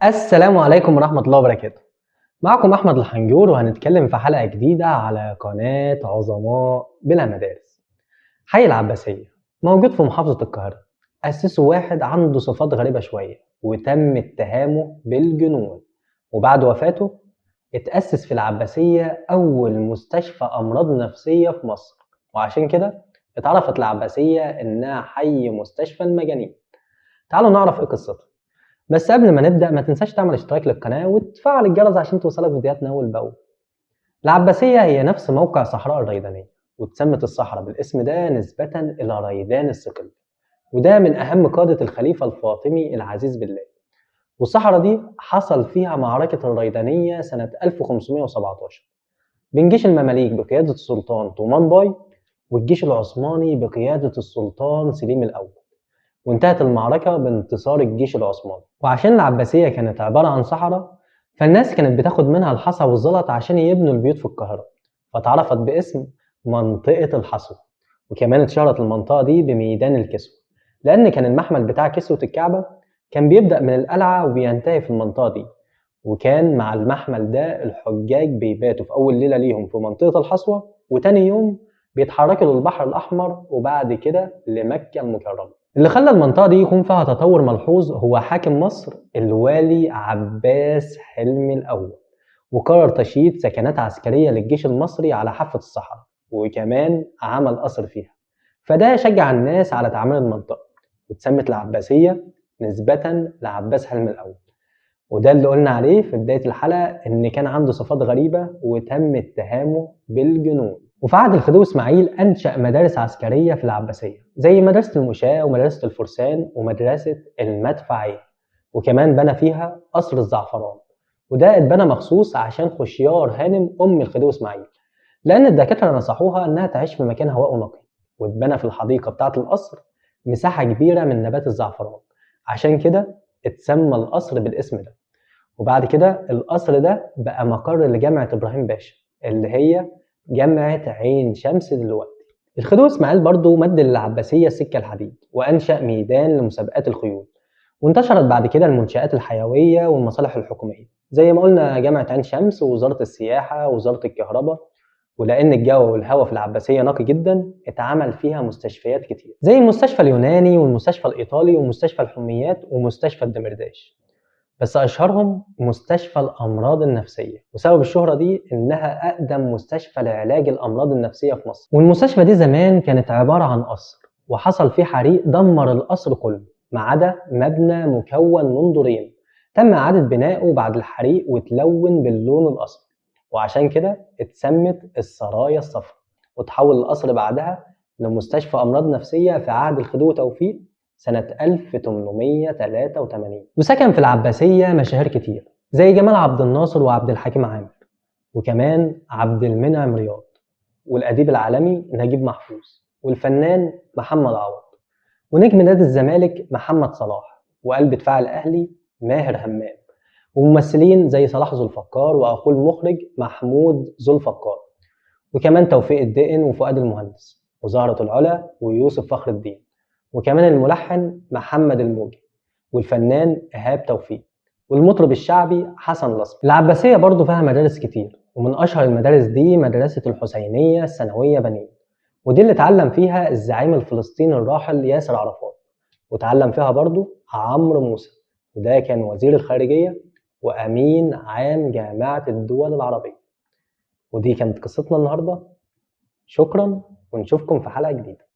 السلام عليكم ورحمة الله وبركاته. معكم أحمد الحنجور وهنتكلم في حلقة جديدة على قناة عظماء بلا مدارس. حي العباسية موجود في محافظة القاهرة. أسسه واحد عنده صفات غريبة شوية وتم اتهامه بالجنون، وبعد وفاته اتأسس في العباسية أول مستشفى أمراض نفسية في مصر، وعشان كده اتعرفت العباسية إنها حي مستشفى المجانين. تعالوا نعرف إيه قصته. بس قبل ما نبدأ ما تنساش تعمل اشتراك للقناة وتفعل الجرس عشان توصلك فيديوهاتنا أول بأول. العباسية هي نفس موقع صحراء الريدانية، واتسمت الصحراء بالاسم ده نسبة إلى ريدان الصقلي، وده من أهم قادة الخليفة الفاطمي العزيز بالله. والصحراء دي حصل فيها معركة الريدانية سنة 1517 بين جيش المماليك بقيادة السلطان طومان باي والجيش العثماني بقيادة السلطان سليم الأول، وانتهت المعركة بانتصار الجيش العثماني. وعشان العباسية كانت عبارة عن صحراء، فالناس كانت بتاخد منها الحصى والزلط عشان يبنوا البيوت في القاهرة، فتعرفت باسم منطقة الحصو. وكمان اتشهرت المنطقة دي بميدان الكسوة، لأن كان المحمل بتاع كسوة الكعبة كان بيبدأ من القلعة وبينتهي في المنطقة دي. وكان مع المحمل ده الحجاج بيباتوا في أول ليلة ليهم في منطقة الحصوة، وتاني يوم بيتحركوا للبحر الأحمر وبعد كده لمكة المكرمة. اللي خلى المنطقة دي يكون فيها تطور ملحوظ هو حاكم مصر الوالي عباس حلمي الأول، وقرر تشييد سكنات عسكرية للجيش المصري على حافة الصحراء، وكمان عمل قصر فيها، فده شجع الناس على تعمير المنطقة، واتسمت العباسية نسبة لعباس حلمي الأول. وده اللي قلنا عليه في بداية الحلقة إن كان عنده صفات غريبة وتم اتهامه بالجنون. وفي عهد الخديوي إسماعيل أنشأ مدارس عسكرية في العباسية زي مدرسة المشاة ومدرسة الفرسان ومدرسة المدفعية، وكمان بنى فيها قصر الزعفران، وده اتبنى مخصوص عشان خشيار هانم أم الخديوي إسماعيل، لأن الدكاترة نصحوها إنها تعيش في مكان هواء نقي. واتبنى في الحديقة بتاعة القصر مساحة كبيرة من نبات الزعفران، عشان كده اتسمى القصر بالاسم ده. وبعد كده القصر ده بقى مقر لجامعة إبراهيم باشا اللي هي جامعة عين شمس دلوقتي. الخديوي إسماعيل برضه مد للعباسية سكة الحديد وأنشأ ميدان لمسابقات الخيول، وانتشرت بعد كده المنشآت الحيوية والمصالح الحكومية زي ما قلنا جامعة عين شمس ووزارة السياحة ووزارة الكهرباء. ولأن الجو والهواء في العباسية نقي جدا اتعمل فيها مستشفيات كتير زي المستشفى اليوناني والمستشفى الإيطالي ومستشفى الحميات ومستشفى الدمرداش، بس أشهرهم مستشفى الأمراض النفسية، وسبب الشهرة دي إنها أقدم مستشفى لعلاج الأمراض النفسية في مصر. والمستشفى دي زمان كانت عبارة عن قصر، وحصل فيه حريق دمر القصر كله ما عدا مبنى مكون من دورين تم إعادة بناؤه بعد الحريق وتلون باللون الأصفر، وعشان كده اتسمت السرايا الصفراء. وتحول القصر بعدها لمستشفى أمراض نفسية في عهد الخديوي توفيق سنة 1883. وسكن في العباسية مشاهير كتير زي جمال عبد الناصر وعبد الحكيم عامر، وكمان عبد المنعم رياض، والأديب العالمي نجيب محفوظ، والفنان محمد عوض، ونجم نادي الزمالك محمد صلاح، وقلب دفاع الأهلي ماهر همام، وممثلين زي صلاح ذو الفقار وأخوه المخرج محمود ذو الفقار، وكمان توفيق الدقن وفؤاد المهندس وزهرة العلا ويوسف فخر الدين، وكمان الملحن محمد الموجي، والفنان إيهاب توفيق، والمطرب الشعبي حسن الأسمر. العباسية برضو فيها مدارس كتير، ومن أشهر المدارس دي مدرسة الحسينية الثانوية بنين، ودي اللي اتعلم فيها الزعيم الفلسطيني الراحل ياسر عرفات، وتعلم فيها برضو عمرو موسى، وده كان وزير الخارجية وأمين عام جامعة الدول العربية. ودي كانت قصتنا النهاردة. شكرا ونشوفكم في حلقة جديدة.